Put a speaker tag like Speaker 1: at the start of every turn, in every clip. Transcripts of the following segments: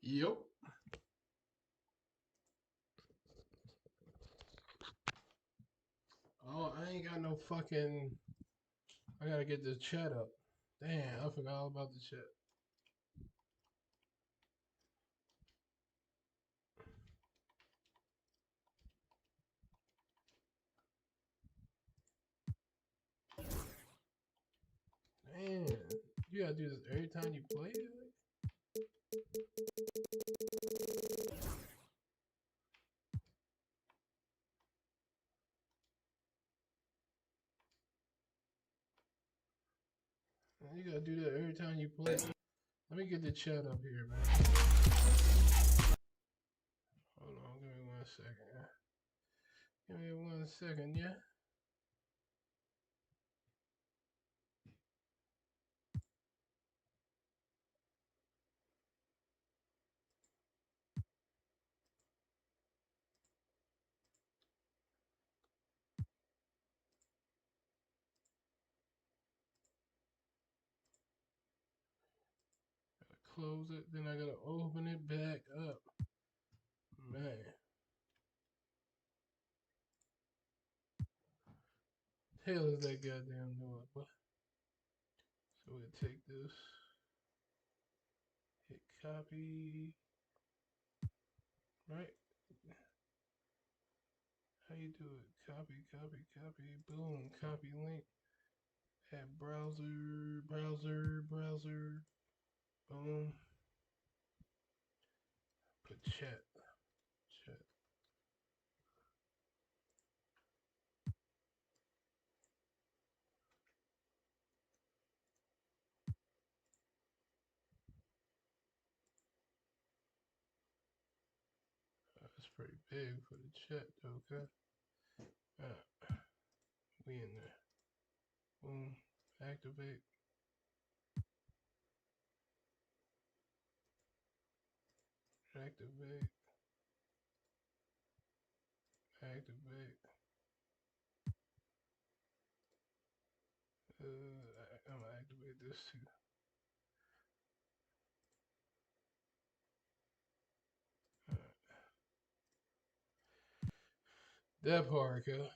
Speaker 1: Yep. Oh, I ain't got no fucking. I gotta get this chat up. Damn, I forgot all about the chat. Man, you gotta do this every time you play it? You gotta do that every time you play. Let me get the chat up here, man. Hold on, give me 1 second. Give me 1 second, yeah? Gotta close it, then I gotta open it back up. Man. Hell is that goddamn noise, boy? So we'll take this, hit copy, right? How you do it? Copy, copy, copy, boom, copy link, add browser, boom, put chat. That's pretty big for the chat, okay? We in there. Boom, activate. Activate. I'm gonna activate this too. That part, okay?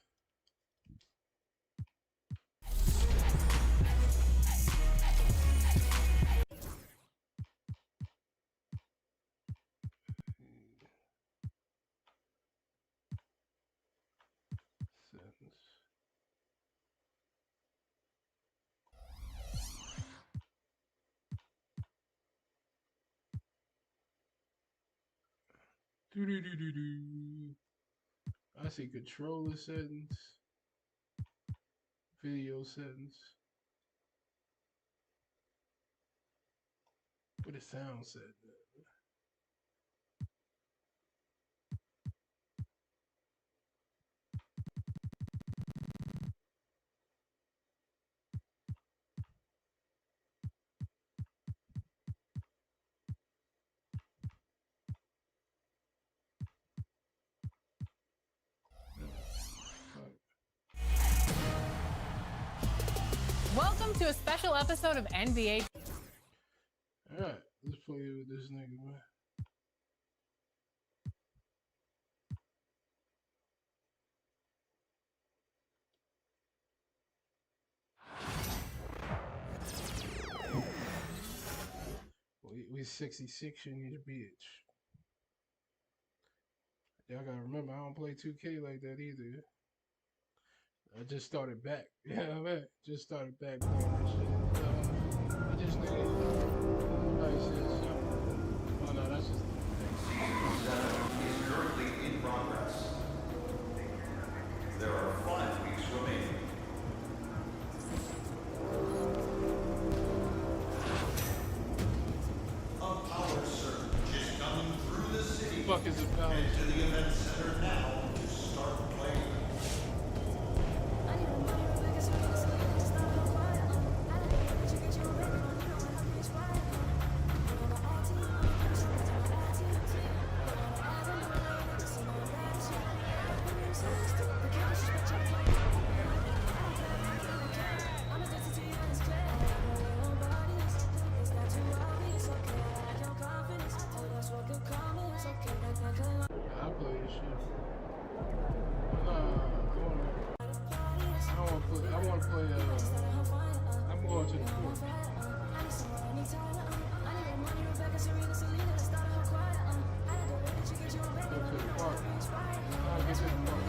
Speaker 1: Settings. I see controller settings, video settings. What the sound set?
Speaker 2: Welcome to a special episode of NBA.
Speaker 1: Alright, let's play with this nigga, man. We 66 in this bitch. Y'all gotta remember, I don't play 2K like that either. I just started back. Yeah, man. Just started back playing that shit. I just nigga. Oh no, that's just.
Speaker 3: Is currently in progress. There are 5 weeks remaining. A power surge is coming through the city.
Speaker 1: What the fuck is it about?
Speaker 3: Head to the event center now to start playing.
Speaker 1: want to play, I'm going to the court. Go to the park. I'll get to the park.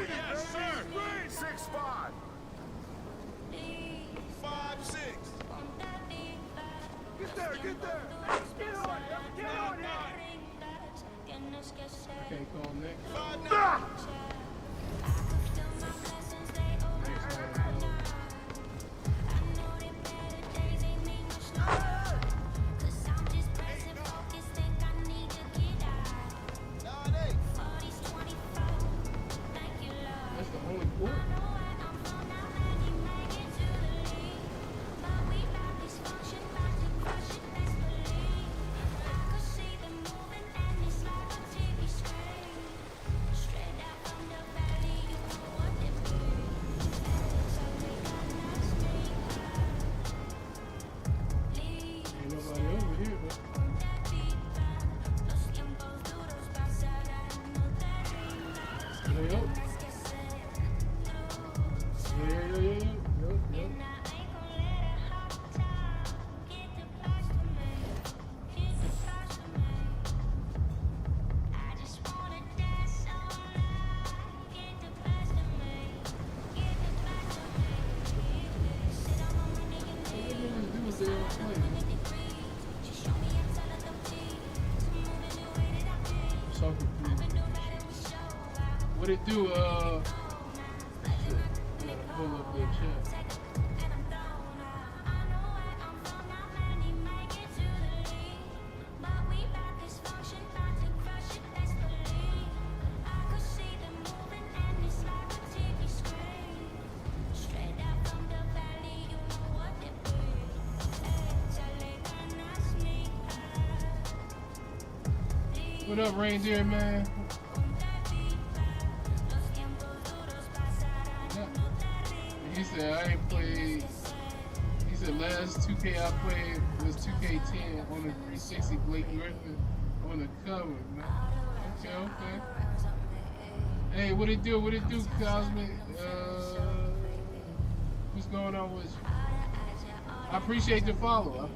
Speaker 4: Yes, sir. 6'5". 5'6". Get there, get there. Get on it.
Speaker 1: Okay, call next.
Speaker 4: 5'9".
Speaker 1: Next one. That's the only court. Ain't nobody over here, but yo. Yeah. What it do, pull up the chat. What up, reindeer man? He said I ain't played. He said last 2K I played was 2K10 on the 360 Blake Griffin on the cover, man. Okay. Hey, what it do? What it do, Cosmic? What's going on with you? I appreciate the follow.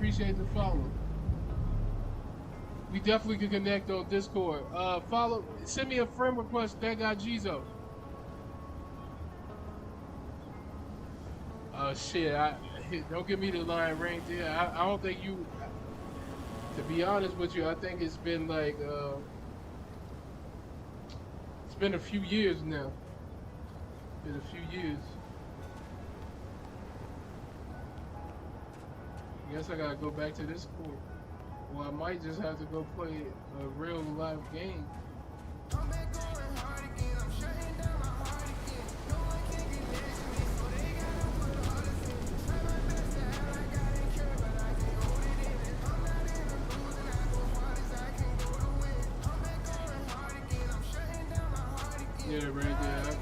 Speaker 1: We definitely can connect on Discord. Follow. Send me a friend request. That guy Jizo. Shit, don't give me the line reindeer. I don't think you, to be honest with you, I think it's been like, it's been a few years now. I guess I gotta go back to this court. Or I might just have to go play a real live game. Yeah, right there.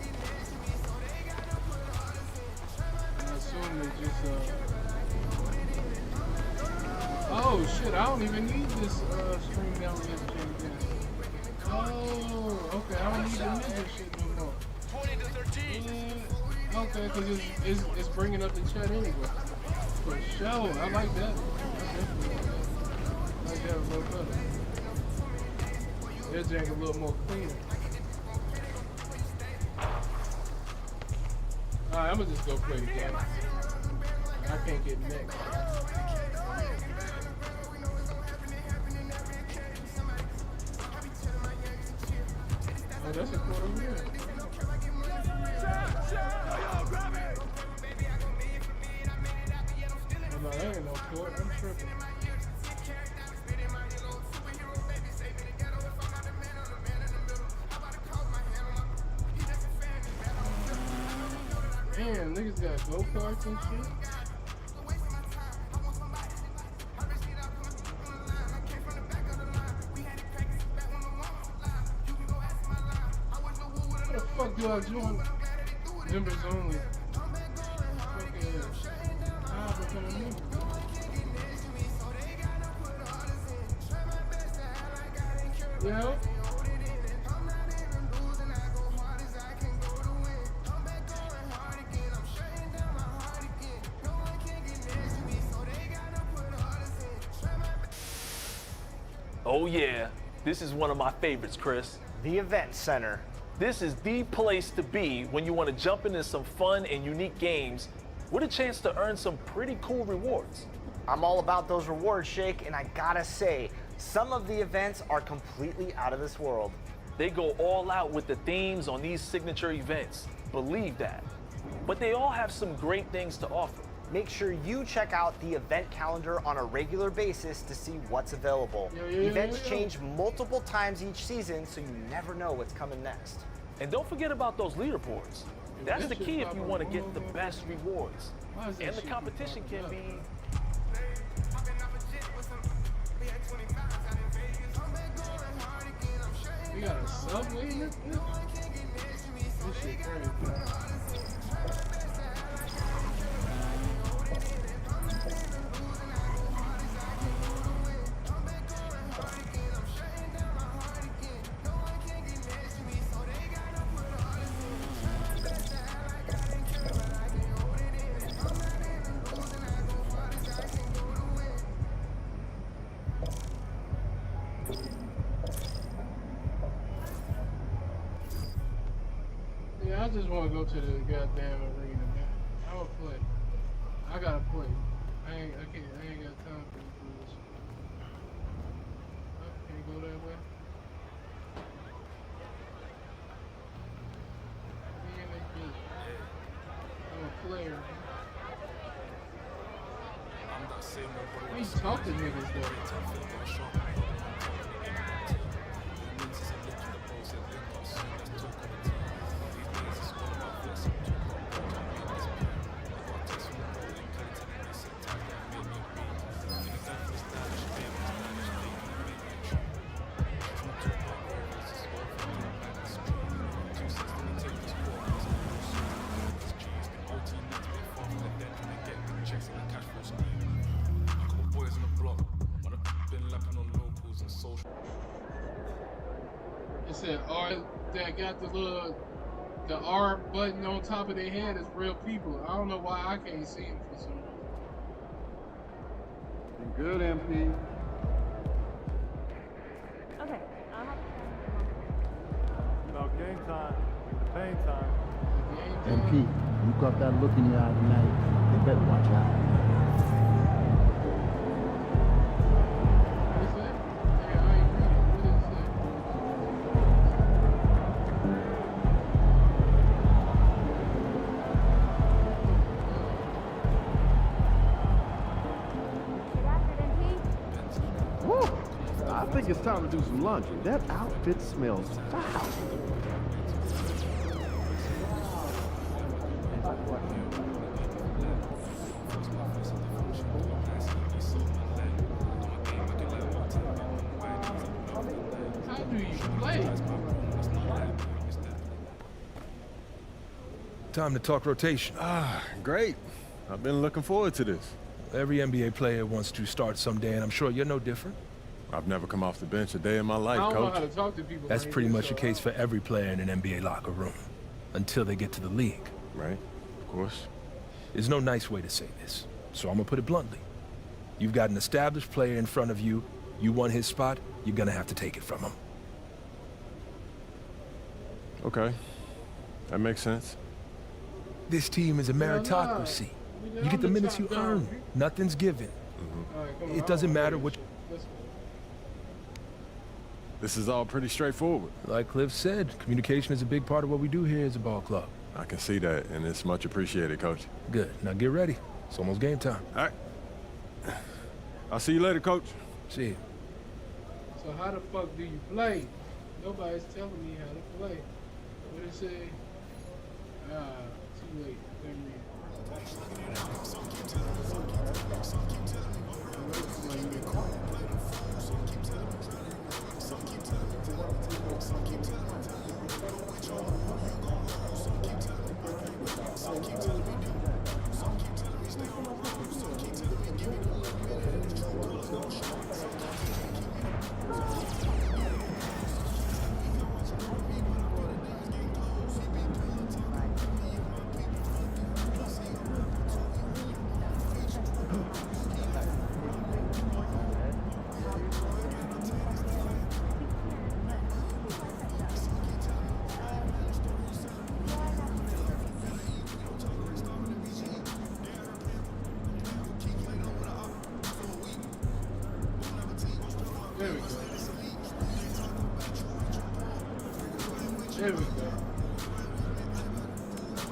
Speaker 1: I assume they just, oh shit, I don't even need this stream down here. Oh, okay, I don't need the ninja shit no more.
Speaker 4: 20 to 13.
Speaker 1: Okay, because it's bringing up the chat anyway. For sure, I like that. I like that a little better. This jack a little more clean. Alright, I'm gonna just go play the game. I can't get next. Oh, that's a quarter win. Oh, no, that ain't no court. I'm tripping. Damn, niggas got go-karts and shit. What the fuck do I join? Members only. Fuck ass. How I become a member? Yeah.
Speaker 5: Oh yeah, this is one of my favorites, Chris.
Speaker 6: The Event Center.
Speaker 5: This is the place to be when you want to jump into some fun and unique games with a chance to earn some pretty cool rewards.
Speaker 6: I'm all about those rewards, Shake, and I gotta say, some of the events are completely out of this world.
Speaker 5: They go all out with the themes on these signature events. Believe that. But they all have some great things to offer.
Speaker 6: Make sure you check out the event calendar on a regular basis to see what's available. Events change multiple times each season, so you never know what's coming next.
Speaker 5: And don't forget about those leaderboards. That's the key if you want to get the best rewards. And the competition can be...
Speaker 1: We got a subway in this? This shit crazy. Yeah, I just want to go to the goddamn arena, man. I will play. I gotta play. I ain't got time for this bullshit. I can't go that way. Me and that bitch. I'm a player. We talk to niggas though. It said R that got the R button on top of their head is real people. I don't know why I can't see them for some reason.
Speaker 7: Good, MP.
Speaker 8: Okay, I'll have
Speaker 7: About game time, pain time.
Speaker 9: MP, you got that look in your eye tonight. You better watch out.
Speaker 1: What is that? Hey, I ain't read it. What is that?
Speaker 7: Woo! I think it's time to do some laundry. That outfit smells foul.
Speaker 1: How do you play?
Speaker 10: Time to talk rotation.
Speaker 7: Great. I've been looking forward to this.
Speaker 10: Every NBA player wants to start someday, and I'm sure you're no different.
Speaker 7: I've never come off the bench a day in my life,
Speaker 1: I don't know how
Speaker 7: Coach.
Speaker 1: to talk to people.
Speaker 10: That's
Speaker 1: like
Speaker 10: pretty
Speaker 1: this,
Speaker 10: much
Speaker 1: so
Speaker 10: the case for every player in an NBA locker room, until they get to the league.
Speaker 7: Right, of course.
Speaker 10: There's no nice way to say this, so I'm gonna put it bluntly. You've got an established player in front of you. You want his spot, you're gonna have to take it from him.
Speaker 7: Okay, that makes sense.
Speaker 10: This team is a meritocracy. You get the minutes you earn. Nothing's given.
Speaker 1: All right, come on,
Speaker 10: It
Speaker 1: I
Speaker 10: doesn't
Speaker 1: don't
Speaker 10: matter
Speaker 1: know
Speaker 10: what...
Speaker 1: this shit. Let's go.
Speaker 7: This is all pretty straightforward.
Speaker 10: Like Cliff said, communication is a big part of what we do here as a ball club.
Speaker 7: I can see that, and it's much appreciated, Coach.
Speaker 10: Good. Now get ready. It's almost game time.
Speaker 7: All right. I'll see you later, Coach.
Speaker 10: See you.
Speaker 1: So how the fuck do you play? Nobody's telling me how to play. What did it say? Too late. There we go. There we go.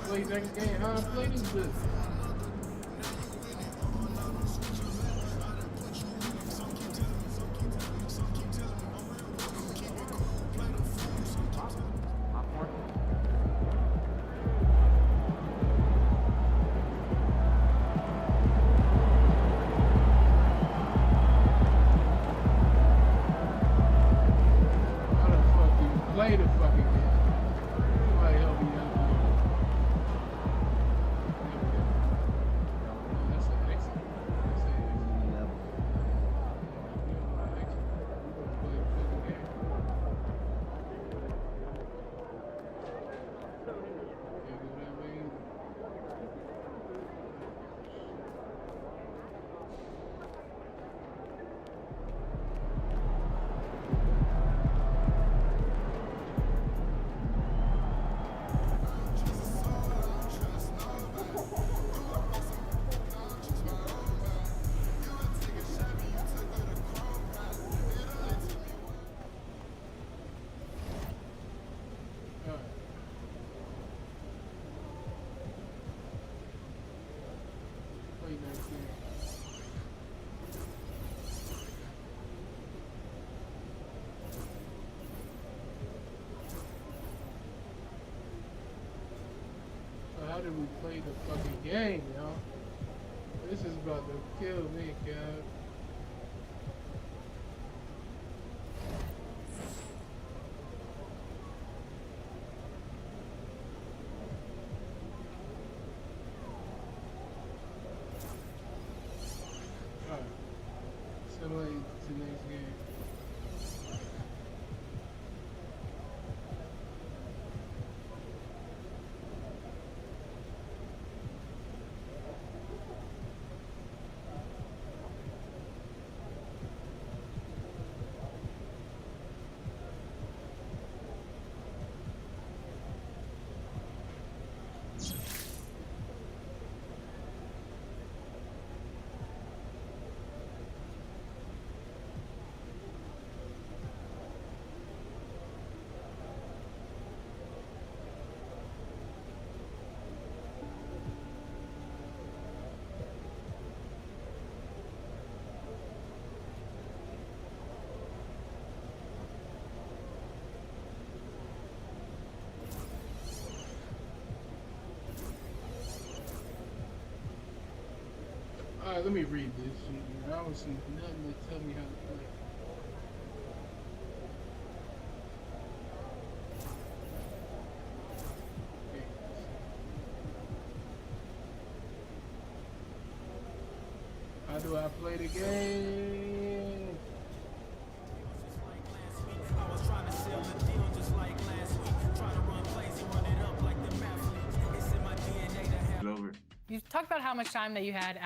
Speaker 1: Play next game. How I play this bitch? Play the fucking game. Somebody help me out here. That's an exit. That's an exit. Yep. We don't want exit. We're gonna play the fucking game. Can't go that way either. Play next game. So how did we play the fucking game, y'all? This is about to kill me, Kev. Alright. Simulate to the next game. Alright, let me read this shit. I don't see nothing to tell me how to play. Okay. How do I play the game? Over.
Speaker 2: You talked about how much time that you had.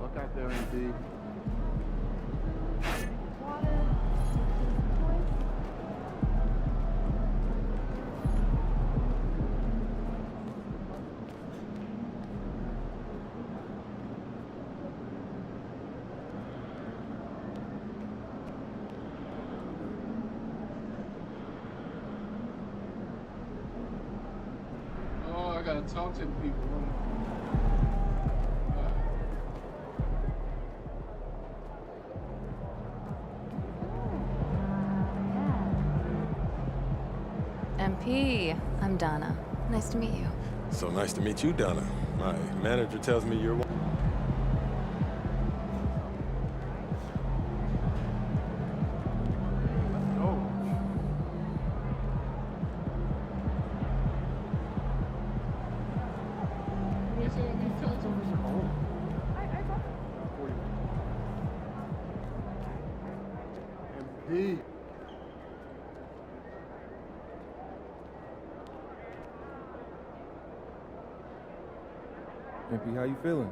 Speaker 7: Look out there, MD.
Speaker 1: want to talk to the people.
Speaker 8: MP, I'm Donna. Nice to meet you.
Speaker 11: So nice to meet you, Donna. My manager tells me you're one.
Speaker 7: MP.
Speaker 12: MP, how you feeling?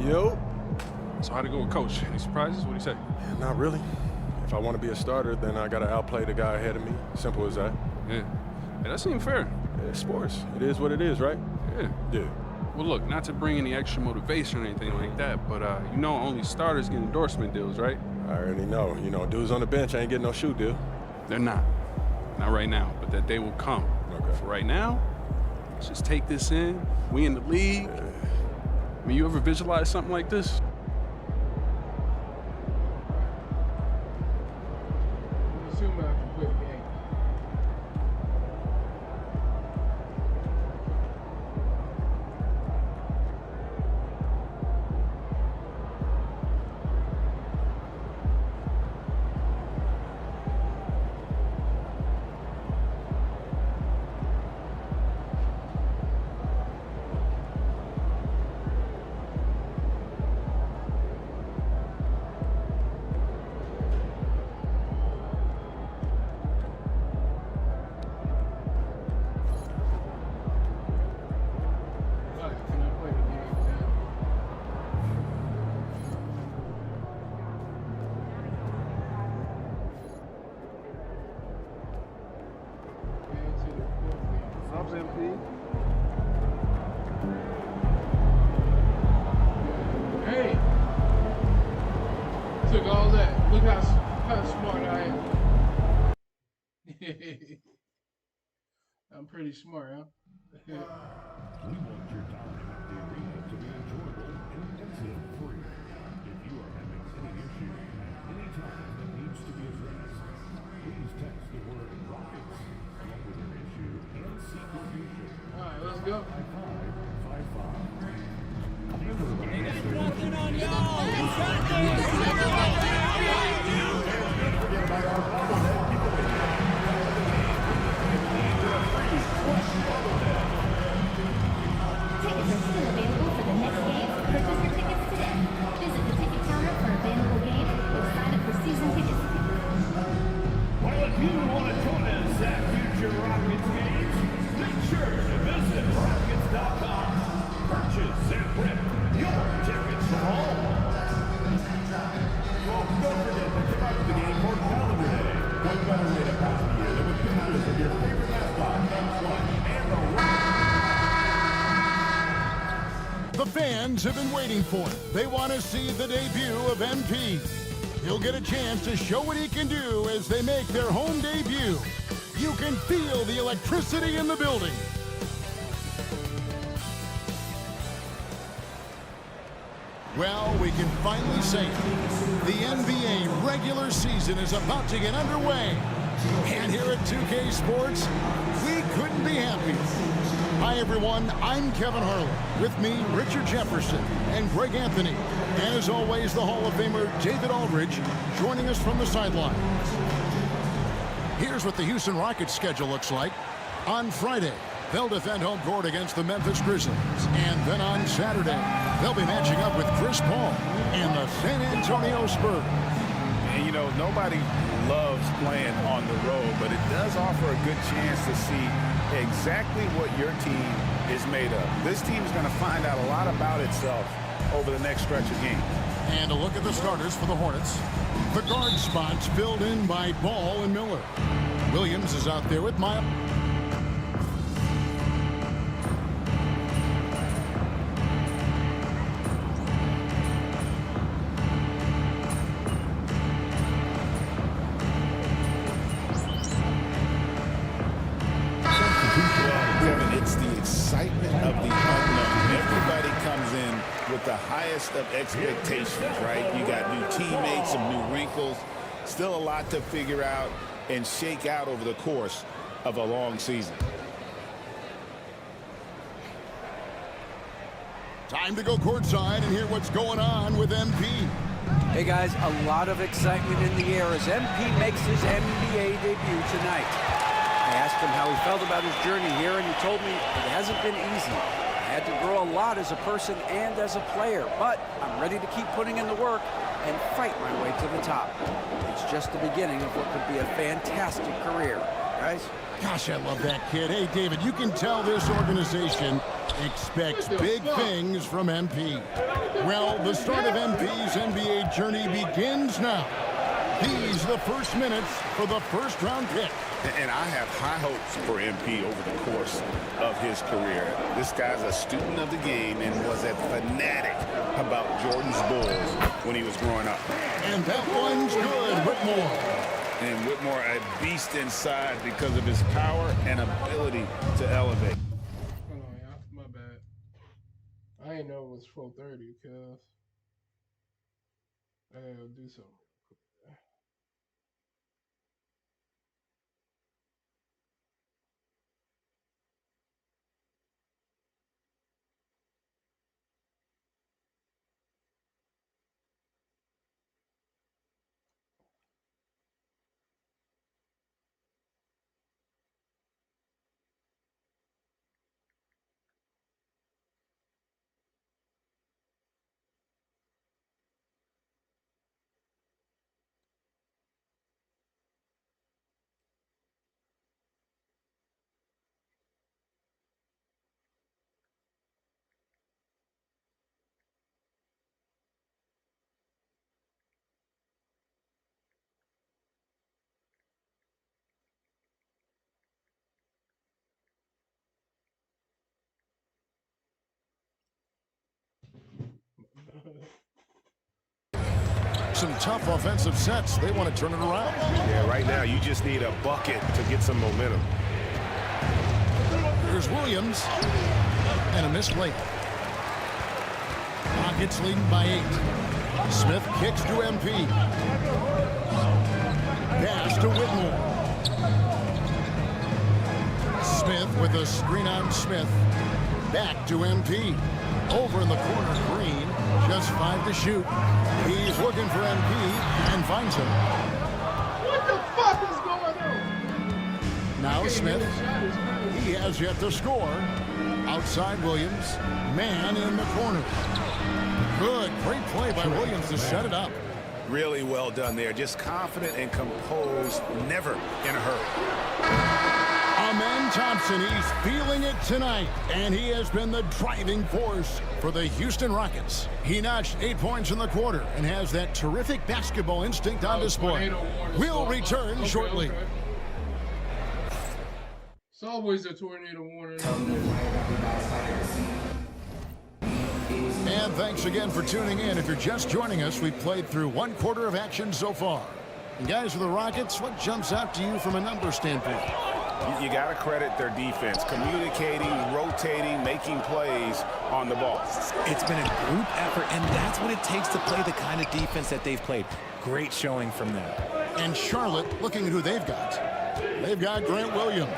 Speaker 11: Yo.
Speaker 13: So how'd it go with Coach? Any surprises? What'd he say?
Speaker 11: Yeah, not really. If I want to be a starter, then I got to outplay the guy ahead of me. Simple as that.
Speaker 13: Yeah. Hey, that seemed fair.
Speaker 11: Yeah, it's sports. It is what it is, right?
Speaker 13: Yeah.
Speaker 11: Yeah.
Speaker 13: Well, look, not to bring any extra motivation or anything like that, but you know only starters get endorsement deals, right?
Speaker 11: I already know. You know, dudes on the bench ain't getting no shoe deal.
Speaker 13: They're not. Not right now, but that day will come.
Speaker 11: Okay.
Speaker 13: For right now, let's just take this in. We in the league. I mean, you ever visualize something like this?
Speaker 1: Assuming I can play the game. Can I play the game now?
Speaker 7: What's up, MP?
Speaker 1: Hey! Took all that. Look how smart I am. I'm pretty smart, huh?
Speaker 3: We want your time at the arena to be enjoyable and incident-free. If you are having any issue at any time that needs to be addressed, please text the word ROCKETS along with your issue and seek location.
Speaker 1: All right, let's go. 5-5.
Speaker 14: The fans have been waiting for it. They want to see the debut of MP. He'll get a chance to show what he can do as they make their home debut. You can feel the electricity in the building. Well, we can finally say it. The NBA regular season is about to get underway. And here at 2K Sports, we couldn't be happier. Hi, everyone. I'm Kevin Harlan. With me, Richard Jefferson and Greg Anthony. And as always, the Hall of Famer David Aldridge joining us from the sideline. Here's what the Houston Rockets schedule looks like. On Friday, they'll defend home court against the Memphis Grizzlies. And then on Saturday, they'll be matching up with Chris Paul and the San Antonio Spurs.
Speaker 15: And, you know, nobody loves playing on the road, but it does offer a good chance to see exactly what your team is made of. This team is going to find out a lot about itself over the next stretch of games.
Speaker 14: And a look at the starters for the Hornets. The guard spots filled in by Ball and Miller. Williams is out there with Miles.
Speaker 15: It's the excitement of the unknown. Everybody comes in with the highest of expectations, right? You got new teammates, some new wrinkles, still a lot to figure out and shake out over the course of a long season.
Speaker 14: Time to go courtside and hear what's going on with MP.
Speaker 12: Hey guys, a lot of excitement in the air as MP makes his NBA debut tonight. I asked him how he felt about his journey here, and he told me it hasn't been easy. I had to grow a lot as a person and as a player, but I'm ready to keep putting in the work and fight my way to the top. It's just the beginning of what could be a fantastic career, guys.
Speaker 14: Gosh, I love that kid. Hey, David, you can tell this organization expects big things from MP. Well, the start of MP's NBA journey begins now. These are the first minutes for the first-round pick.
Speaker 15: And I have high hopes for MP over the course of his career. This guy's a student of the game and was a fanatic about Jordan's Bulls when he was growing up.
Speaker 14: And that one's good, Whitmore.
Speaker 15: And Whitmore, a beast inside because of his power and ability to elevate.
Speaker 1: Hold on, y'all. My bad. I didn't know it was 4:30 because I gotta do something.
Speaker 14: Some tough offensive sets. They want to turn it around.
Speaker 11: Yeah, right now you just need a bucket to get some momentum.
Speaker 14: Here's Williams. And a missed layup. Rockets leading by 8. Smith kicks to MP. Pass to Whitmore. Smith with a screen on Smith. Back to MP. Over in the corner, Green. Just 5 to shoot. He's looking for MP and finds him.
Speaker 1: What the fuck is going on?
Speaker 14: Now Smith. He has yet to score. Outside Williams. Man in the corner. Good. Great play by Williams to set it up.
Speaker 15: Really well done there. Just confident and composed. Never in a hurry.
Speaker 14: Amen Thompson, he's feeling it tonight, and he has been the driving force for the Houston Rockets. He notched 8 points in the quarter and has that terrific basketball instinct on display. We'll return shortly.
Speaker 1: Okay. It's always a tornado warning.
Speaker 14: And thanks again for tuning in. If you're just joining us, we've played through 1 quarter of action so far. And guys, for the Rockets, what jumps out to you from a numbers standpoint?
Speaker 15: You got to credit their defense, communicating, rotating, making plays on the ball.
Speaker 16: It's been a group effort, and that's what it takes to play the kind of defense that they've played. Great showing from them.
Speaker 14: And Charlotte, looking at who they've got. They've got Grant Williams.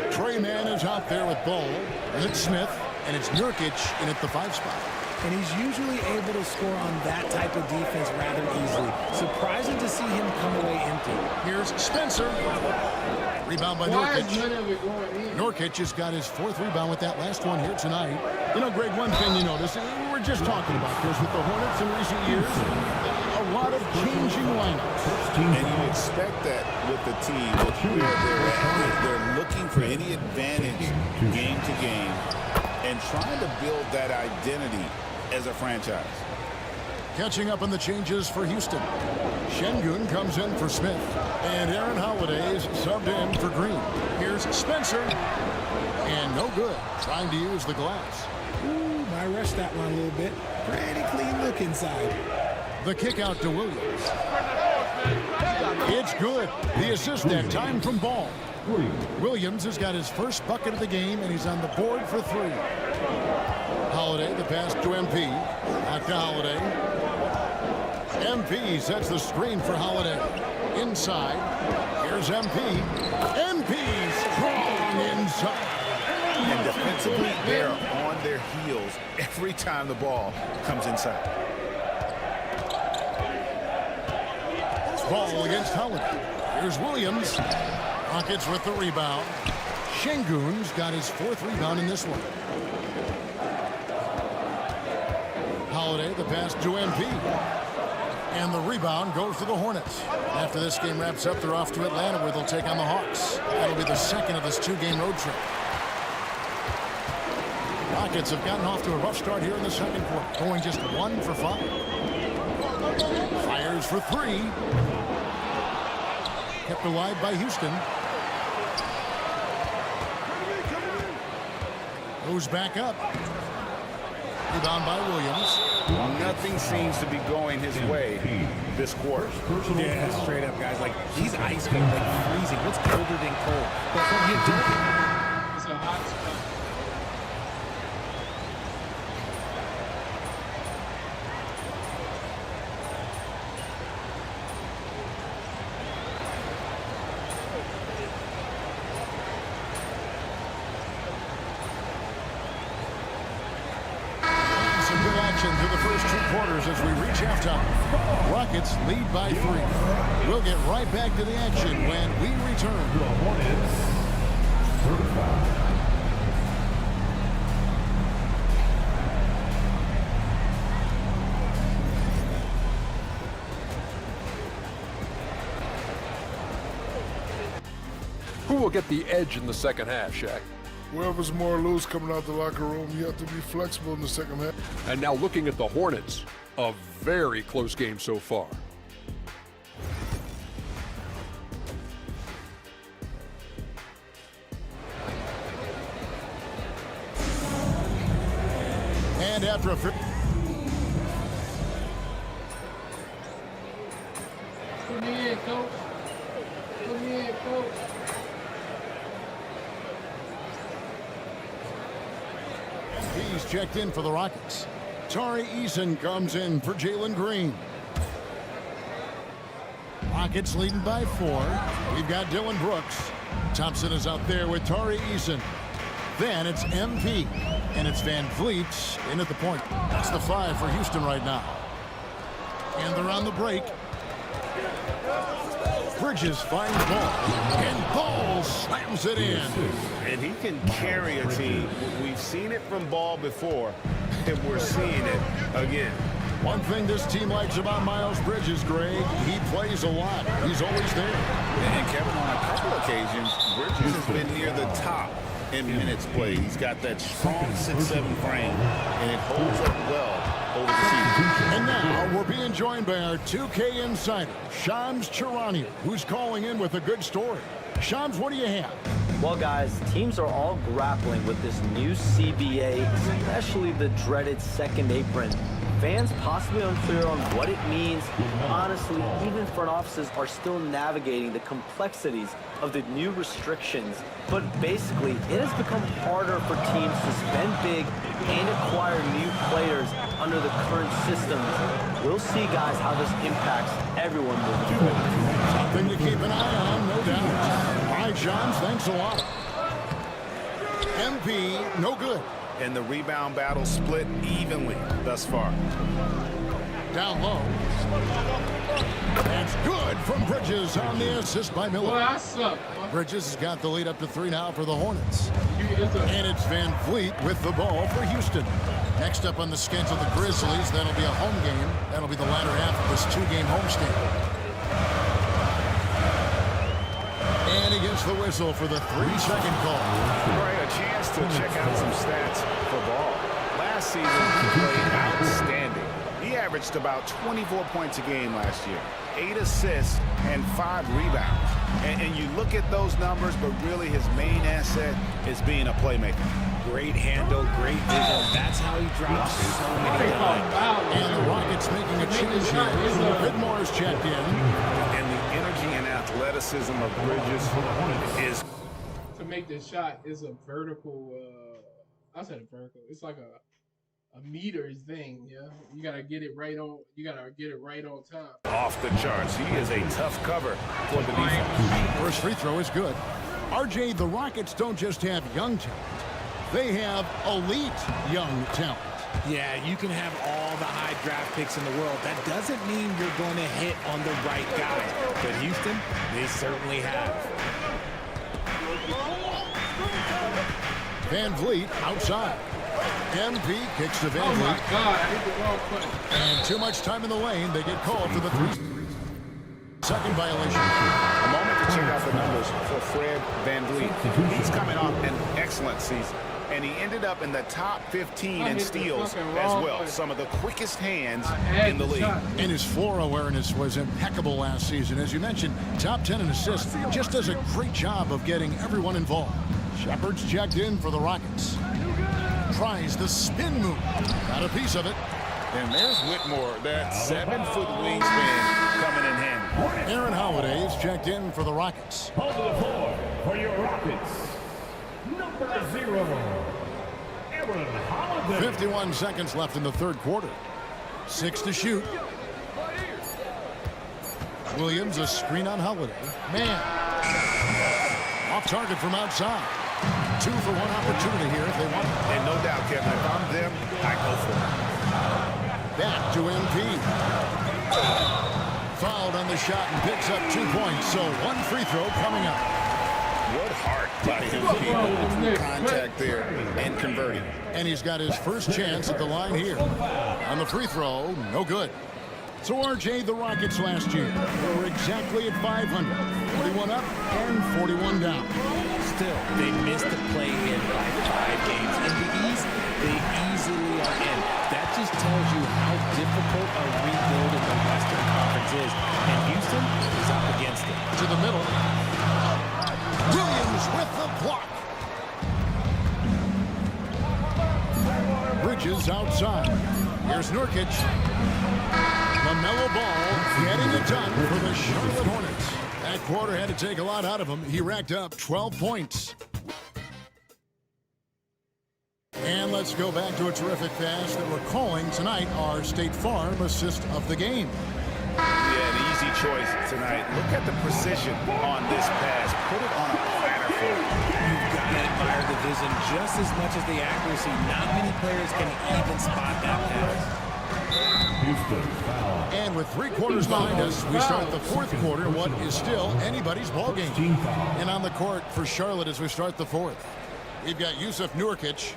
Speaker 14: Trey Mann is out there with Ball. And it's Smith, and it's Nurkic in at the 5 spot.
Speaker 16: And he's usually able to score on that type of defense rather easily. Surprising to see him come away empty.
Speaker 14: Here's Spencer. Rebound by Nurkic. Nurkic has got his 4th rebound with that last one here tonight. You know, Greg, one thing you notice, we were just talking about this with the Hornets in recent years. A lot of changing lineups.
Speaker 15: And you expect that with the team, with where they're at. They're looking for any advantage game to game and trying to build that identity as a franchise.
Speaker 14: Catching up on the changes for Houston. Şengün comes in for Smith. And Aaron Holiday is subbed in for Green. Here's Spencer. And no good. Trying to use the glass.
Speaker 16: Ooh, might rush that one a little bit. Pretty clean look inside.
Speaker 14: The kick out to Williams. It's good. The assist that time from Ball. Williams has got his first bucket of the game, and he's on the board for 3. Holiday, the pass to MP. Back to Holiday. MP sets the screen for Holiday. Inside. Here's MP. MP strong inside.
Speaker 15: And defensively, they're on their heels every time the ball comes inside.
Speaker 14: Ball against Holiday. Here's Williams. Rockets with the rebound. Şengün's got his 4th rebound in this one. Holiday, the pass to MP. And the rebound goes to the Hornets. After this game wraps up, they're off to Atlanta, where they'll take on the Hawks. That'll be the second of this 2-game road trip. Rockets have gotten off to a rough start here in the second quarter, going just 1 for 5. Fires for 3. Kept alive by Houston. Goes back up. Rebound by Williams.
Speaker 15: Nothing seems to be going his way this quarter.
Speaker 16: Yeah, straight up, guys. Like, he's ice cold, like freezing. What's colder than cold? But from him to
Speaker 1: It's a hot spot.
Speaker 14: Through the first 2 quarters as we reach halftime. Rockets lead by 3. We'll get right back to the action when we return.
Speaker 3: The Hornets, 35.
Speaker 13: Who will get the edge in the second half, Shaq?
Speaker 11: Whoever's more loose coming out the locker room, you have to be flexible in the second half.
Speaker 13: And now looking at the Hornets, a very close game so far.
Speaker 14: And after a
Speaker 1: Put me in, coach. Put me in, coach.
Speaker 14: He's checked in for the Rockets. Tari Eason comes in for Jalen Green. Rockets leading by 4. We've got Dylan Brooks. Thompson is out there with Tari Eason. Then it's MP. And it's Van Vliet in at the point. That's the 5 for Houston right now. And they're on the break. Bridges finds Ball. And Ball slams it in.
Speaker 15: And he can carry a team. We've seen it from Ball before, and we're seeing it again.
Speaker 14: One thing this team likes about Miles Bridges, Greg, he plays a lot. He's always there.
Speaker 15: And Kevin, on a couple occasions, Bridges has been near the top in minutes played. He's got that strong 6'7" frame, and it holds up well over the season.
Speaker 14: And now we're being joined by our 2K insider, Shams Charania, who's calling in with a good story. Shams, what do you have?
Speaker 17: Well, guys, teams are all grappling with this new CBA, especially the dreaded second apron. Fans possibly unclear on what it means. Honestly, even front offices are still navigating the complexities of the new restrictions. But basically, it has become harder for teams to spend big and acquire new players under the current systems. We'll see, guys, how this impacts everyone moving forward.
Speaker 14: Something to keep an eye on, no doubt. All right, Shams, thanks a lot. MP, no good.
Speaker 15: And the rebound battle split evenly thus far.
Speaker 14: Down low. That's good from Bridges on the assist by Miller.
Speaker 1: Boy, I suck.
Speaker 14: Bridges has got the lead up to 3 now for the Hornets. And it's Van Vliet with the ball for Houston. Next up on the schedule, the Grizzlies. That'll be a home game. That'll be the latter half of this 2-game homestand. And he gets the whistle for the 3-second call.
Speaker 15: Right, a chance to check out some stats for Ball. Last season, he played outstanding. He averaged about 24 points a game last year, 8 assists and 5 rebounds. And you look at those numbers, but really his main asset is being a playmaker.
Speaker 16: Great handle, great vision. That's how he drops so many times.
Speaker 14: And the Rockets making a change here. Whitmore's checked in.
Speaker 15: And the energy and athleticism of Bridges is...
Speaker 1: To make this shot is a vertical, I said a vertical. It's like a meters thing, yeah. You gotta get it right on. You gotta get it right on time.
Speaker 15: Off the charts. He is a tough cover for the defense.
Speaker 14: First free throw is good. RJ, the Rockets don't just have young talent. They have elite young talent.
Speaker 16: Yeah, you can have all the high draft picks in the world. That doesn't mean you're going to hit on the right guys. But Houston, they certainly have.
Speaker 14: Van Vliet outside. MP kicks to Van Vliet.
Speaker 1: Oh my God, I hit the wrong button.
Speaker 14: And too much time in the lane. They get called for the 3-second violation.
Speaker 15: A moment to check out the numbers for Fred Van Vliet. He's coming off an excellent season. And he ended up in the top 15 in steals as well. Some of the quickest hands in the league.
Speaker 14: And his floor awareness was impeccable last season. As you mentioned, top 10 in assists. Just does a great job of getting everyone involved. Shepard's checked in for the Rockets. Tries the spin move. Got a piece of it.
Speaker 15: And there's Whitmore, that 7-foot wingspan coming in handy.
Speaker 14: Aaron Holiday is checked in for the Rockets.
Speaker 3: On to the floor for your Rockets, number 0, Aaron Holiday.
Speaker 14: 51 seconds left in the third quarter. 6 to shoot. Williams, a screen on Holiday. Man. Off target from outside. 2 for 1 opportunity here if they want it.
Speaker 15: And no doubt, Kevin, if I'm them, I go for it.
Speaker 14: Back to MP. Fouled on the shot and picks up 2 points. So 1 free throw coming up.
Speaker 15: What heart by MP going through contact there and converting.
Speaker 14: And he's got his first chance at the line here. On the free throw, no good. So RJ, the Rockets last year were exactly at 500. 41 up and 41 down.
Speaker 16: Still, they missed the play-in by 5 games. In the East, they easily are in. That just tells you how difficult a rebuild in the Western Conference is. And Houston is up against it.
Speaker 14: To the middle. Williams with the block. Bridges outside. Here's Nurkic. LaMelo Ball getting it done for the Charlotte Hornets. That quarter had to take a lot out of him. He racked up 12 points. And let's go back to a terrific pass that we're calling tonight our State Farm assist of the game.
Speaker 15: Yeah, an easy choice tonight. Look at the precision on this pass. Put it on a platter for him.
Speaker 16: You've got to admire the vision just as much as the accuracy. Not many players can even spot that pass.
Speaker 14: And with 3 quarters behind us, we start the fourth quarter, what is still anybody's ball game. And on the court for Charlotte as we start the fourth. We've got Yusuf Nurkic.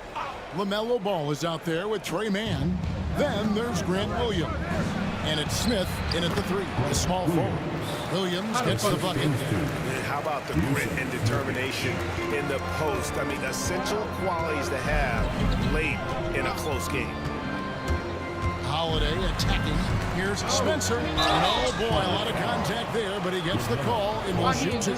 Speaker 14: LaMelo Ball is out there with Trey Mann. Then there's Grant Williams. And it's Smith in at the 3, the small forward. Williams gets the bucket.
Speaker 15: How about the grit and determination in the post? I mean, essential qualities to have late in a close game.
Speaker 14: Holiday attacking. Here's Spencer. And oh boy, a lot of contact there, but he gets the call and will shoot 2.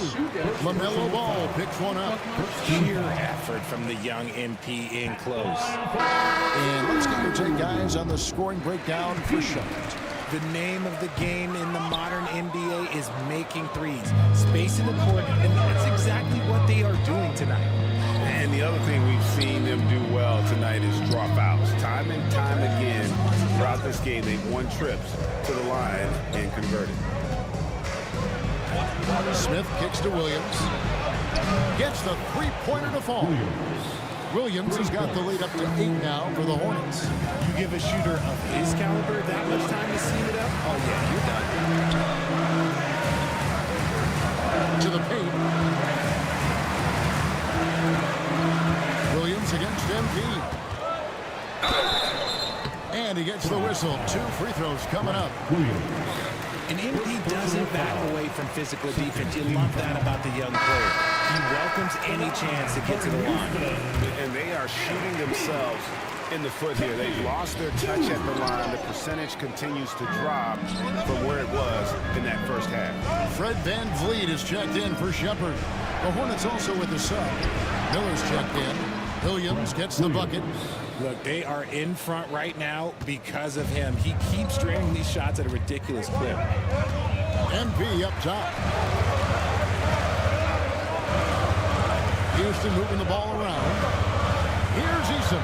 Speaker 14: LaMelo Ball picks one up.
Speaker 16: Sheer effort from the young MP in close.
Speaker 14: And let's get your take, guys, on the scoring breakdown for Charlotte.
Speaker 16: The name of the game in the modern NBA is making threes. Spacing the court, and that's exactly what they are doing tonight.
Speaker 15: And the other thing we've seen them do well tonight is dropouts. Time and time again throughout this game, they've won trips to the line and converted.
Speaker 14: Smith kicks to Williams. Gets the 3-pointer to fall. Williams has got the lead up to 8 now for the Hornets.
Speaker 16: You give a shooter of his caliber that much time to seam it up, oh yeah, you're done.
Speaker 14: To the paint. Williams against MP. And he gets the whistle. 2 free throws coming up.
Speaker 16: And MP doesn't back away from physical defense. You love that about the young player. He welcomes any chance to get to the line.
Speaker 15: And they are shooting themselves in the foot here. They've lost their touch at the line. The percentage continues to drop from where it was in that first half.
Speaker 14: Fred VanVleet is checked in for Shepherd. The Hornets also with the sub. Miller's checked in. Williams gets the bucket.
Speaker 16: Look, they are in front right now because of him. He keeps draining these shots at a ridiculous clip.
Speaker 14: MP up top. Houston moving the ball around. Here's Eason.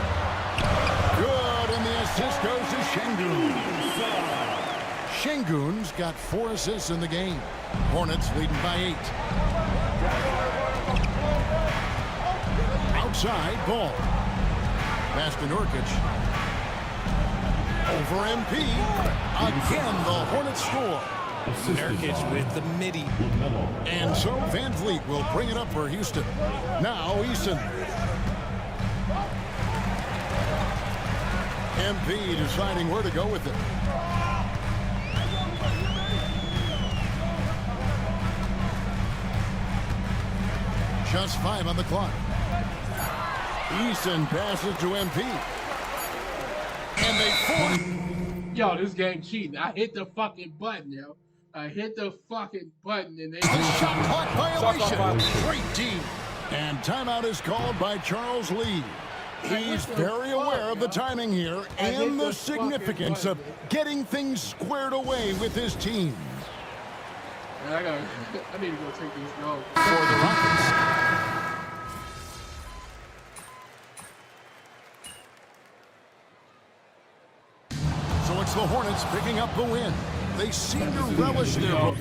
Speaker 14: Good, and the assist goes to Şengün. Şengün's got 4 assists in the game. Hornets leading by 8. Outside ball. Pass to Nurkic. Over MP. Again, the Hornets score.
Speaker 16: Nurkic with the midi.
Speaker 14: And so VanVleet will bring it up for Houston. Now Eason. MP deciding where to go with it. Just 5 on the clock. Eason passes to MP. And they force.
Speaker 1: Yo, this game cheating. I hit the fucking button, yo. I hit the fucking button and they...
Speaker 14: Shot clock violation. Great team. And timeout is called by Charles Lee. He's very aware of the timing here and the significance of getting things squared away with his team.
Speaker 1: I need to go take this dog.
Speaker 14: For the Rockets. So it's the Hornets picking up the win. They seem to relish their...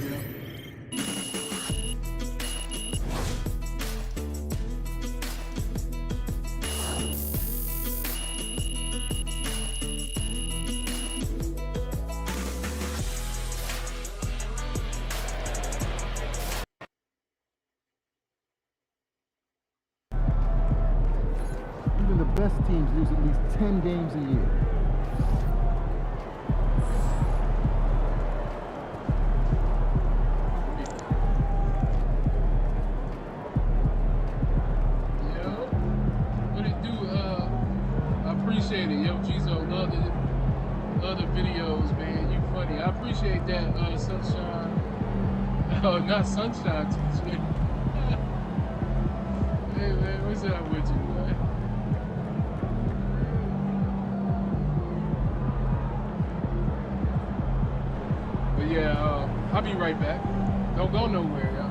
Speaker 9: Even the best teams lose at least 10 games a year.
Speaker 1: Appreciate it, yo, Jizo. Love the videos, man. You funny. I appreciate that, Sunshine. Oh, not Sunshine, TJ. Hey, man, what's up with you, man? But yeah, I'll be right back. Don't go nowhere, y'all.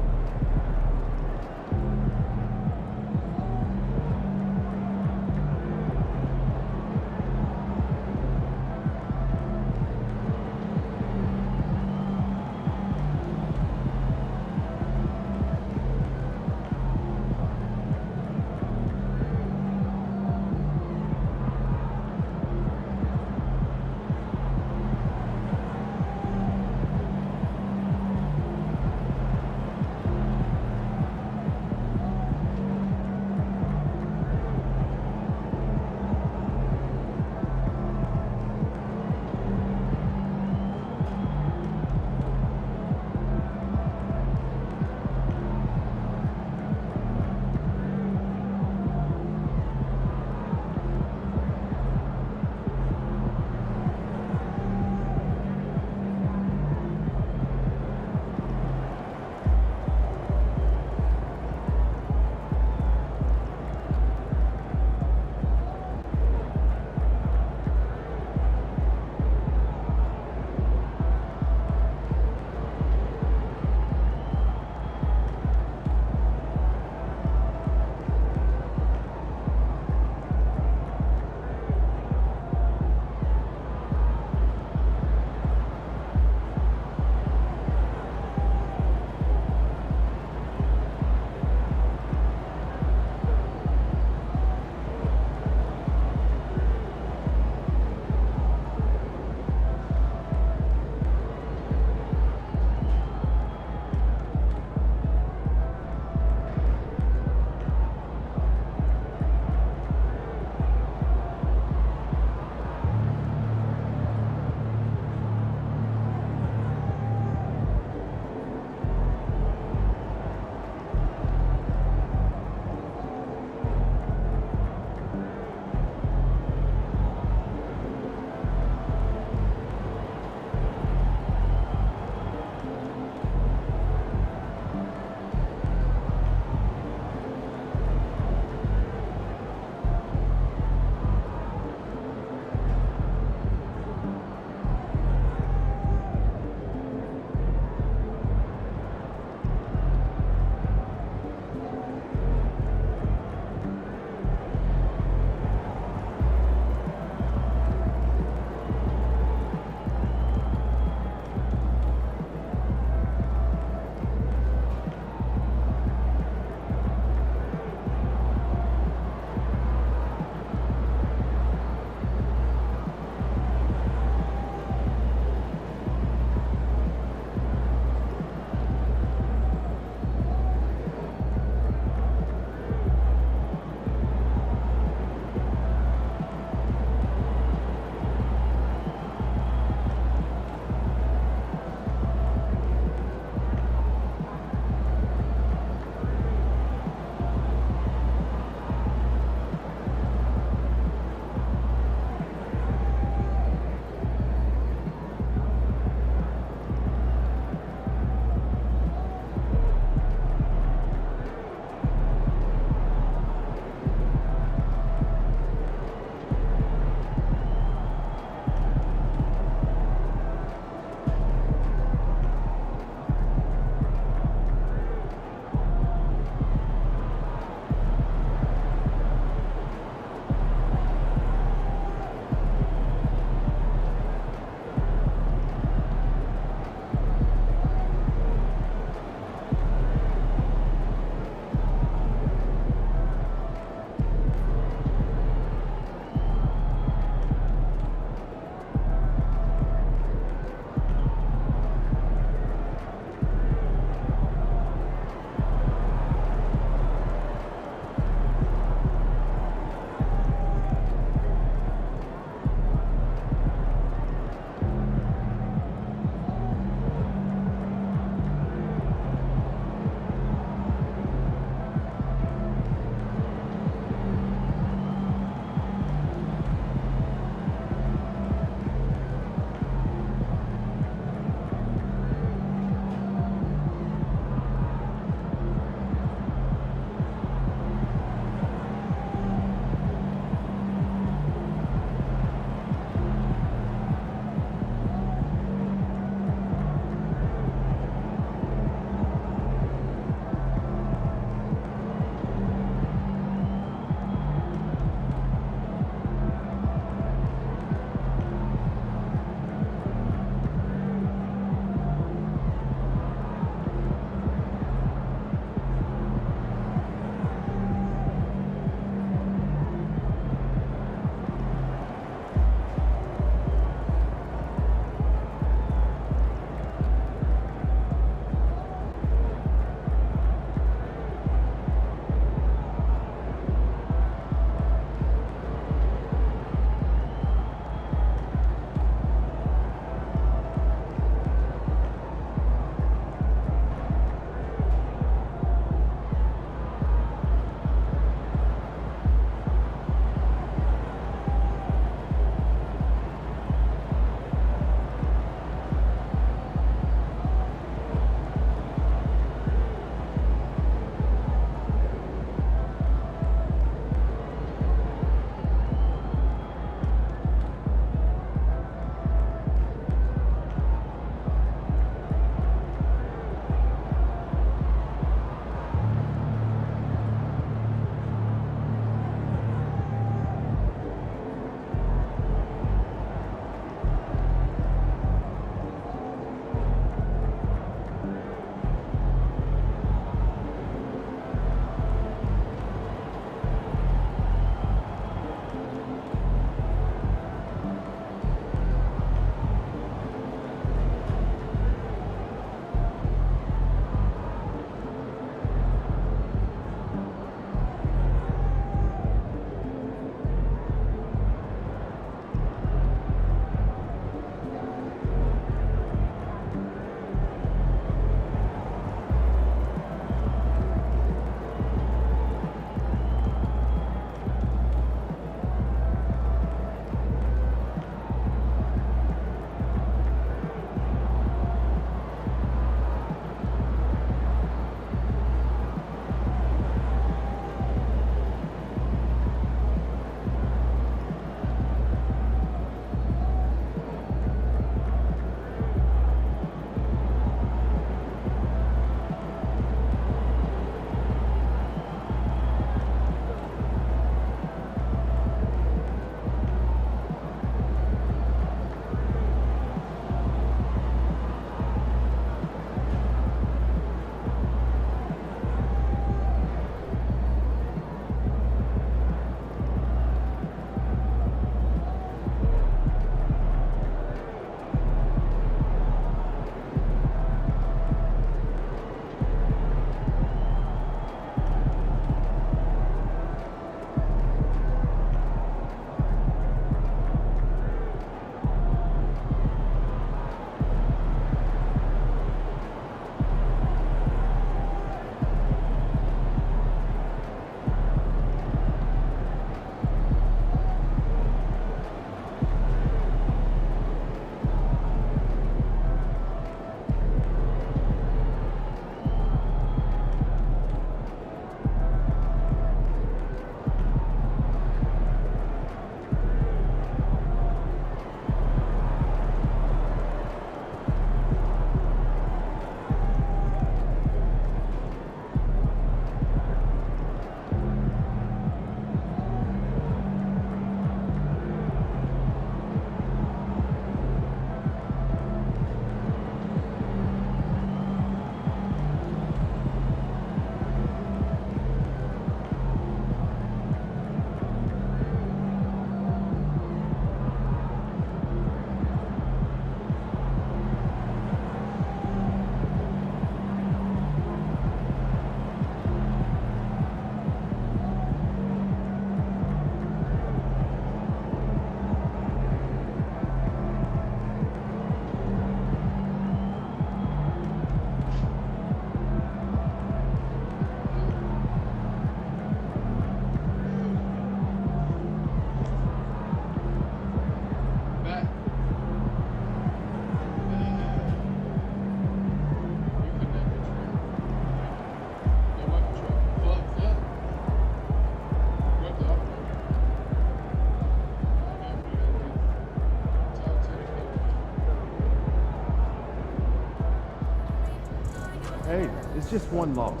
Speaker 7: Hey, it's just one loss.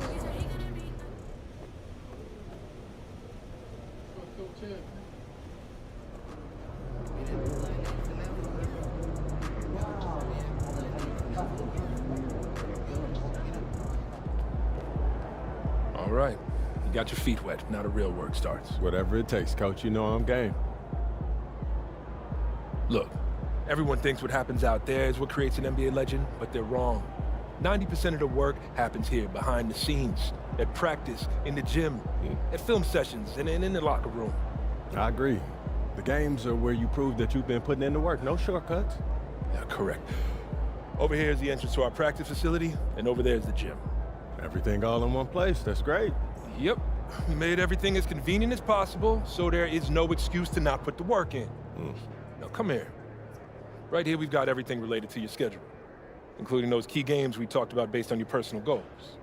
Speaker 10: All right. You got your feet wet. Now the real work starts.
Speaker 11: Whatever it takes, Coach. You know I'm game.
Speaker 10: Look, everyone thinks what happens out there is what creates an NBA legend, but they're wrong. 90% of the work happens here, behind the scenes, at practice, in the gym, at film sessions, and in the locker room.
Speaker 11: I agree. The games are where you prove that you've been putting in the work. No shortcuts.
Speaker 10: Yeah, correct. Over here is the entrance to our practice facility, and over there is the gym.
Speaker 11: Everything all in one place. That's great.
Speaker 10: Yep. We made everything as convenient as possible, so there is no excuse to not put the work in. Now, come here. Right here, we've got everything related to your schedule, including those key games we talked about based on your personal goals.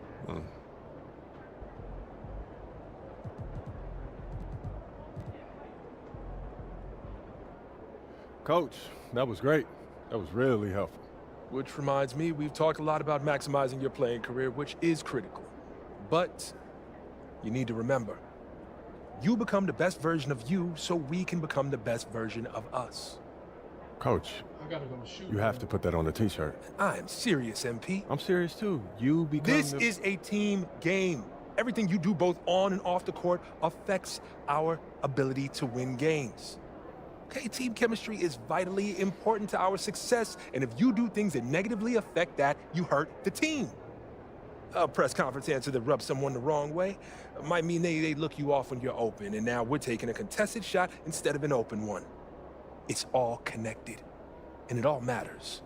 Speaker 11: Coach, that was great. That was really helpful.
Speaker 10: Which reminds me, we've talked a lot about maximizing your playing career, which is critical. But you need to remember, you become the best version of you so we can become the best version of us.
Speaker 11: Coach,
Speaker 1: I gotta go shoot.
Speaker 11: you have to put that on the t-shirt.
Speaker 10: I am serious, MP.
Speaker 11: I'm serious too. You become
Speaker 10: This is a team game. Everything you do both on and off the court affects our ability to win games. Okay, team chemistry is vitally important to our success, and if you do things that negatively affect that, you hurt the team. A press conference answer that rubs someone the wrong way might mean they look you off when you're open, and now we're taking a contested shot instead of an open one. It's all connected, and it all matters.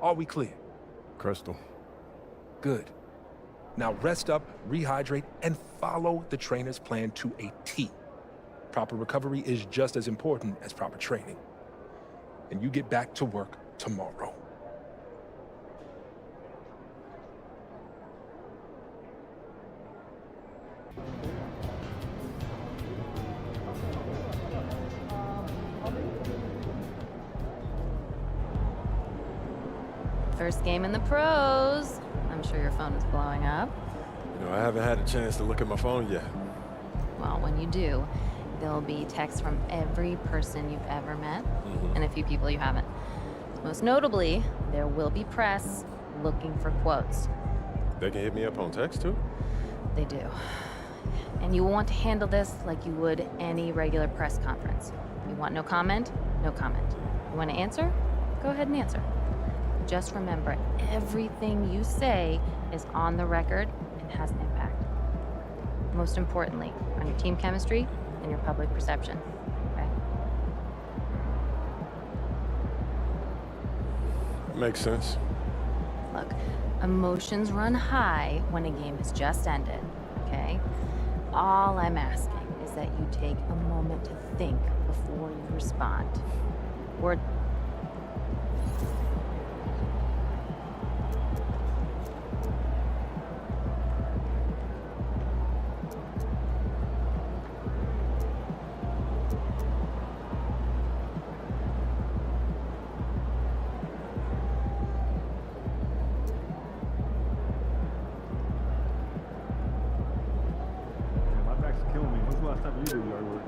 Speaker 10: Are we clear?
Speaker 11: Crystal.
Speaker 10: Good. Now rest up, rehydrate, and follow the trainer's plan to a T. Proper recovery is just as important as proper training. And you get back to work tomorrow.
Speaker 8: First game in the pros. I'm sure your phone is blowing up.
Speaker 11: You know, I haven't had a chance to look at my phone yet.
Speaker 8: Well, when you do, there'll be texts from every person you've ever met and a few people you haven't. Most notably, there will be press looking for quotes.
Speaker 11: They can hit me up on text too?
Speaker 8: They do. And you will want to handle this like you would any regular press conference. You want no comment? No comment. You want to answer? Go ahead and answer. Just remember, everything you say is on the record and has an impact. Most importantly, on your team chemistry and your public perception. Okay?
Speaker 11: Makes sense.
Speaker 8: Look, emotions run high when a game has just ended, okay? All I'm asking is that you take a moment to think before you respond. Or
Speaker 18: My back's killing me. When's the last time you did yard work?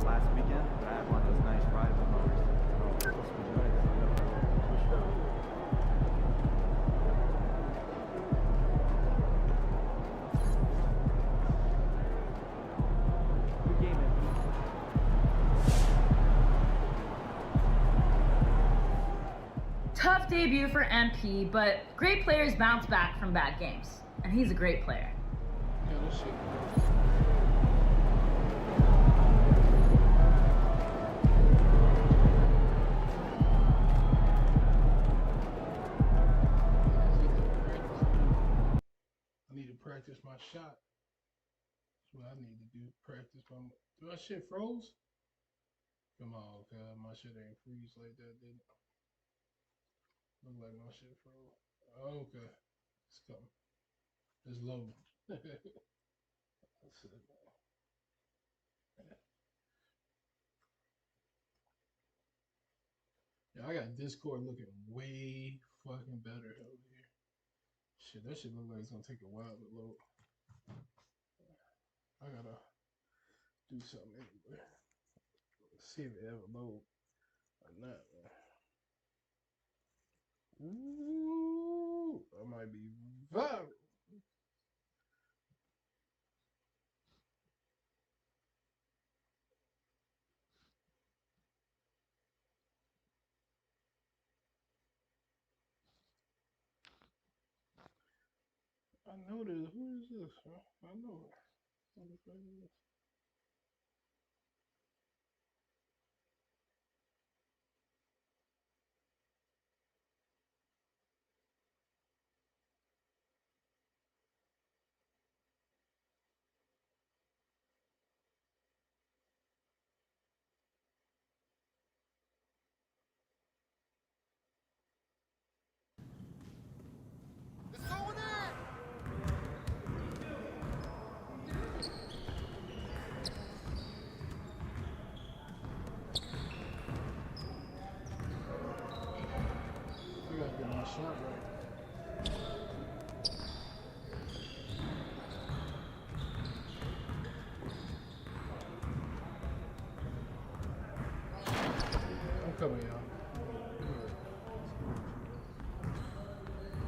Speaker 18: Last weekend, but I had one of those nice riding mowers. Oh, this must be nice. Push it out. Good game, man.
Speaker 19: Tough debut for MP, but great players bounce back from bad games. And he's a great player.
Speaker 1: I need to practice my shot. That's what I need to do. Practice my. Do my shit froze? Come on, cuz my shit ain't freeze like that, did it? Look like my shit froze. Okay, it's coming. It's low. Yeah, I got Discord looking way fucking better over here. Shit, that shit look like it's gonna take a while to load. I gotta do something anyway. Let's see if it ever load or not. Ooh, I might be viral. I know this. Who is this? I know it. What the fuck is this?
Speaker 4: It's going in!
Speaker 1: I gotta get my shot right. I'm coming, y'all.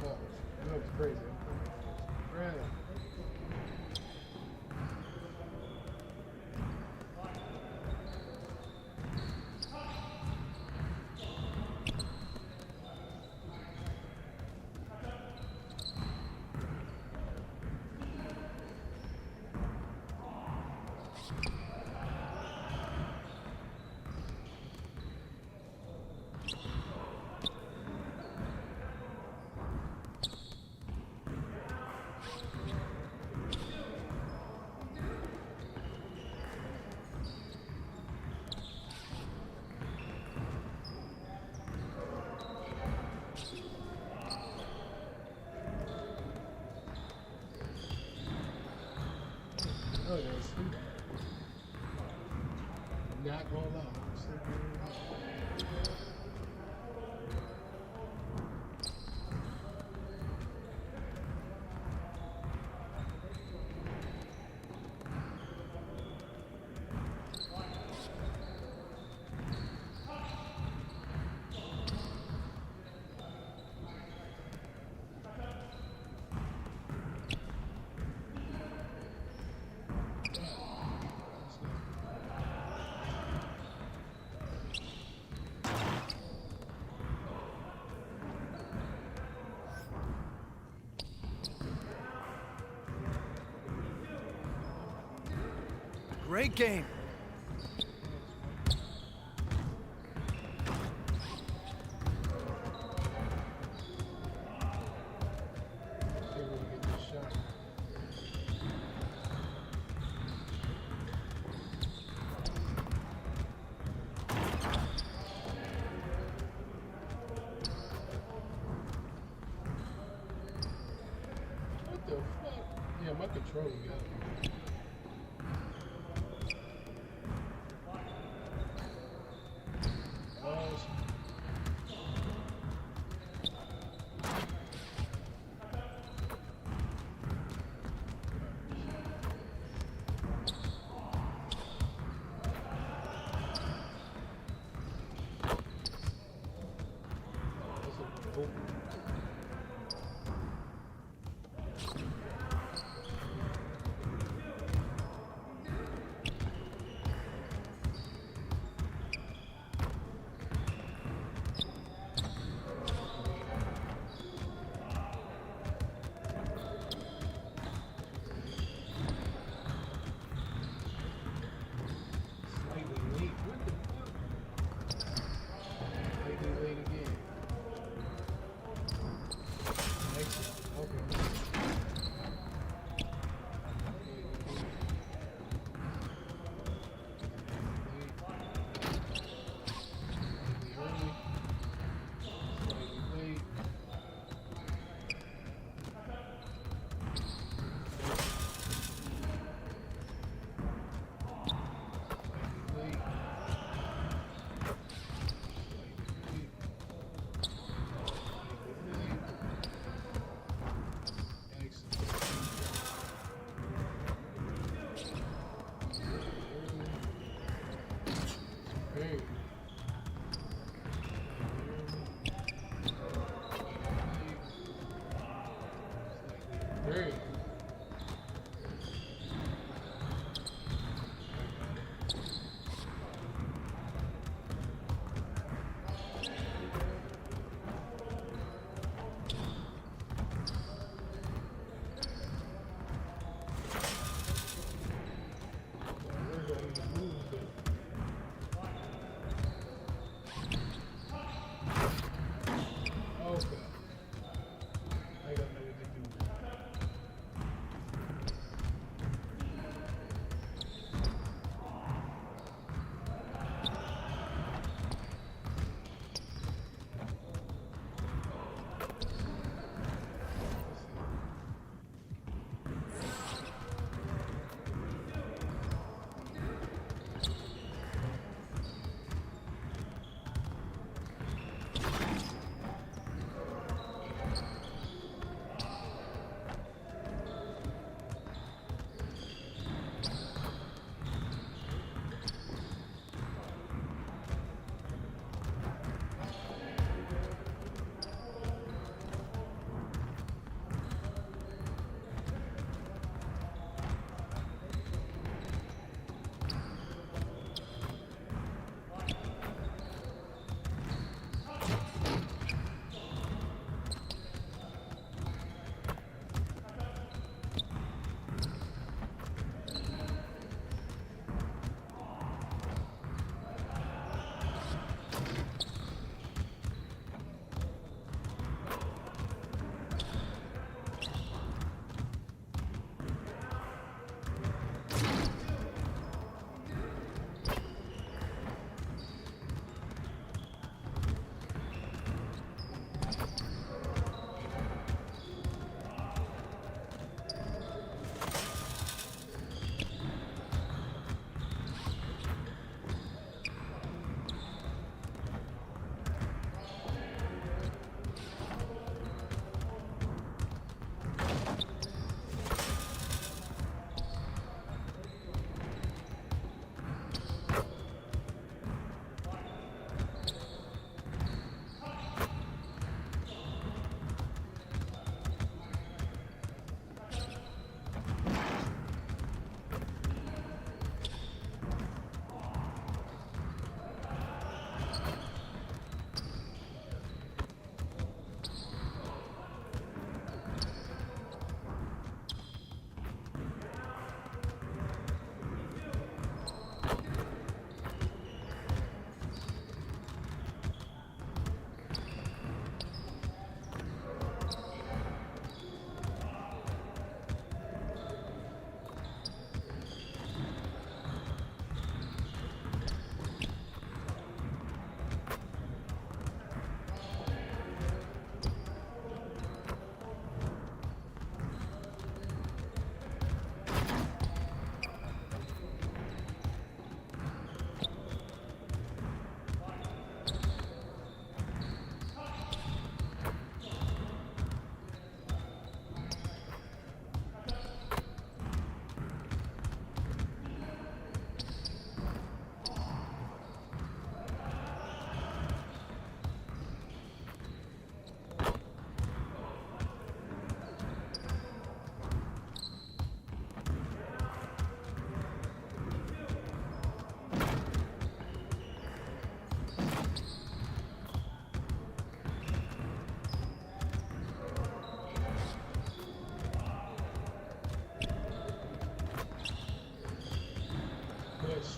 Speaker 1: Oh, that looks crazy. Right. Oh, yeah, sleep. Not gonna lie, I'm sleeping really hard.
Speaker 12: Great game.
Speaker 1: See if we can get this shot. What the fuck? Yeah, my controller got it. Great.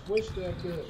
Speaker 1: Switch that bit.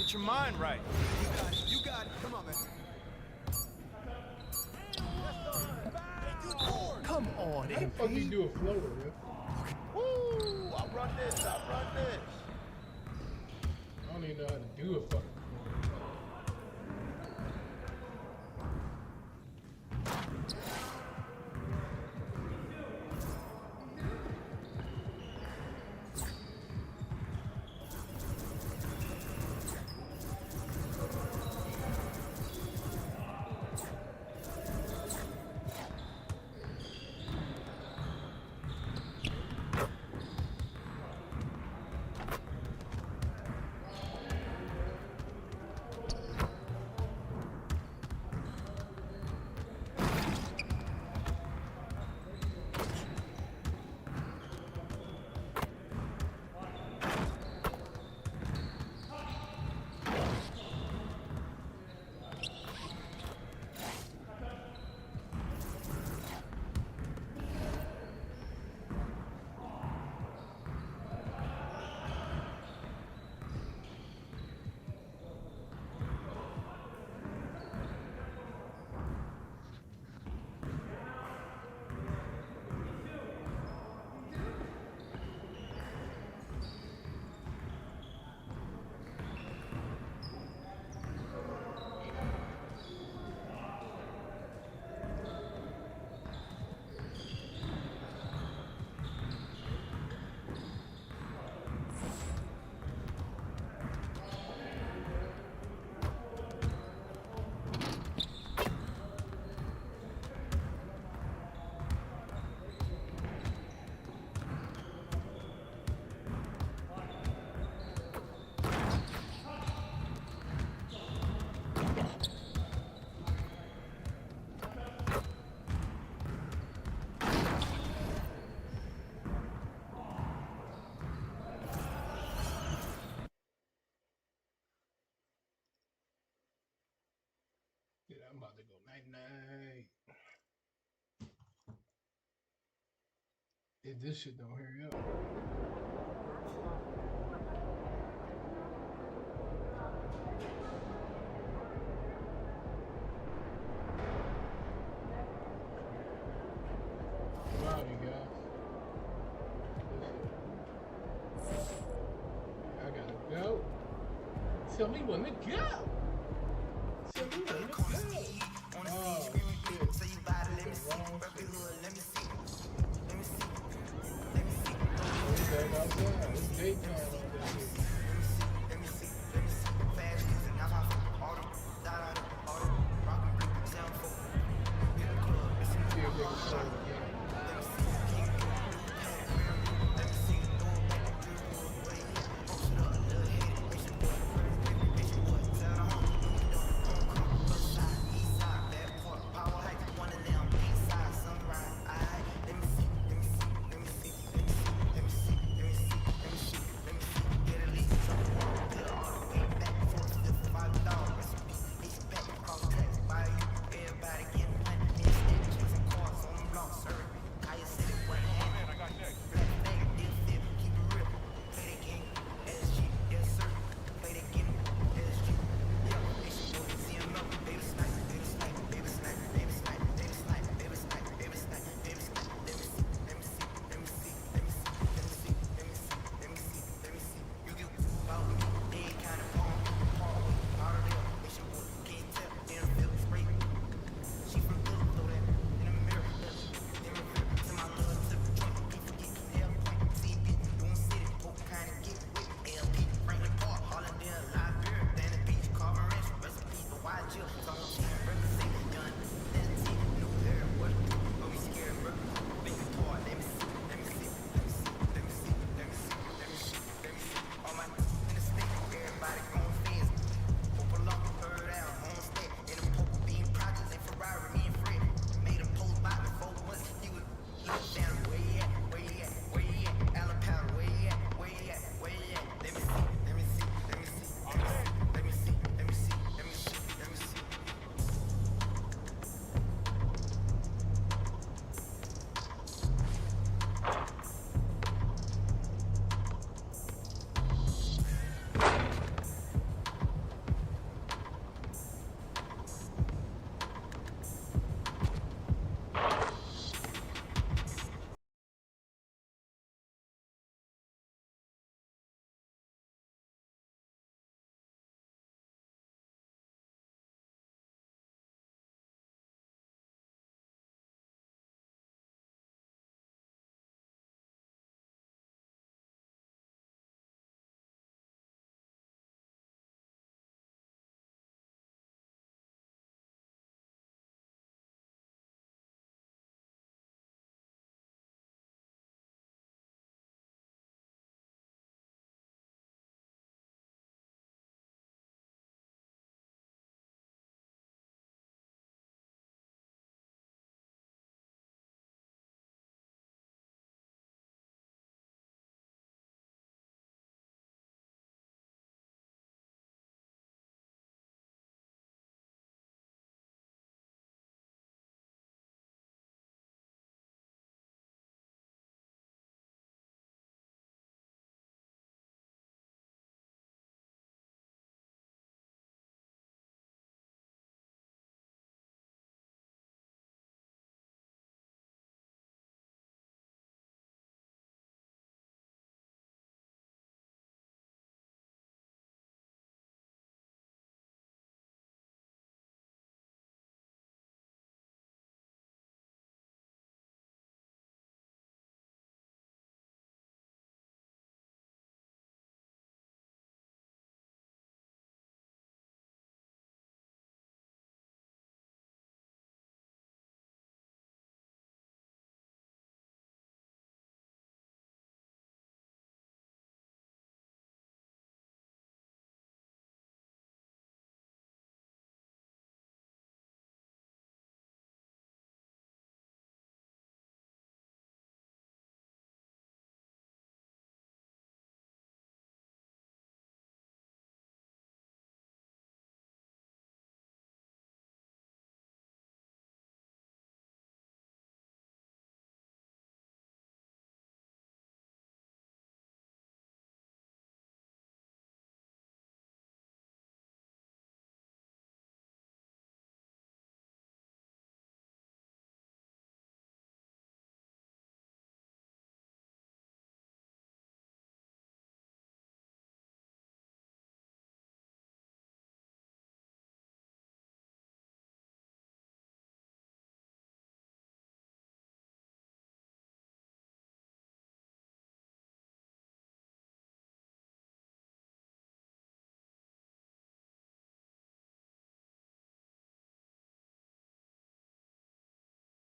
Speaker 4: Get your mind right. You got it. You got it. Come on, man.
Speaker 16: Come on,
Speaker 1: How the fuck you do a floater, man?
Speaker 14: Woo! I'll run this. I'll run this.
Speaker 1: I don't even know how to do a fucking floater. Yeah, I'm about to go night-night. If this shit don't hurry up. Come on, you guys. I gotta go. Tell me when to go. Tell me when to go. Oh, shit. Back outside. It's daytime out there. See if they can start again.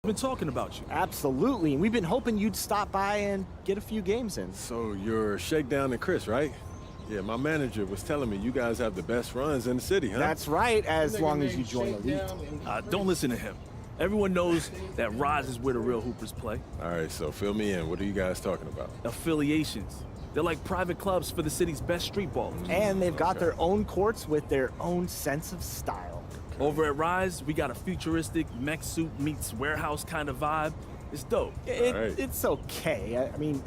Speaker 16: been talking about you.
Speaker 6: Absolutely, and we've been hoping you'd stop by and get a few games in.
Speaker 11: So you're Shakedown and Chris, right? Yeah, my manager was telling me you guys have the best runs in the city, huh?
Speaker 6: That's right, as long as you join Elite.
Speaker 16: Don't listen to him. Everyone knows that Rise is where the real hoopers play.
Speaker 11: All right, so fill me in. What are you guys talking about?
Speaker 16: Affiliations. They're like private clubs for the city's best street ballers.
Speaker 6: And they've got their own courts with their own sense of style.
Speaker 16: Over at Rise, we got a futuristic mech suit meets warehouse kind of vibe. It's dope.
Speaker 6: It's okay. I mean,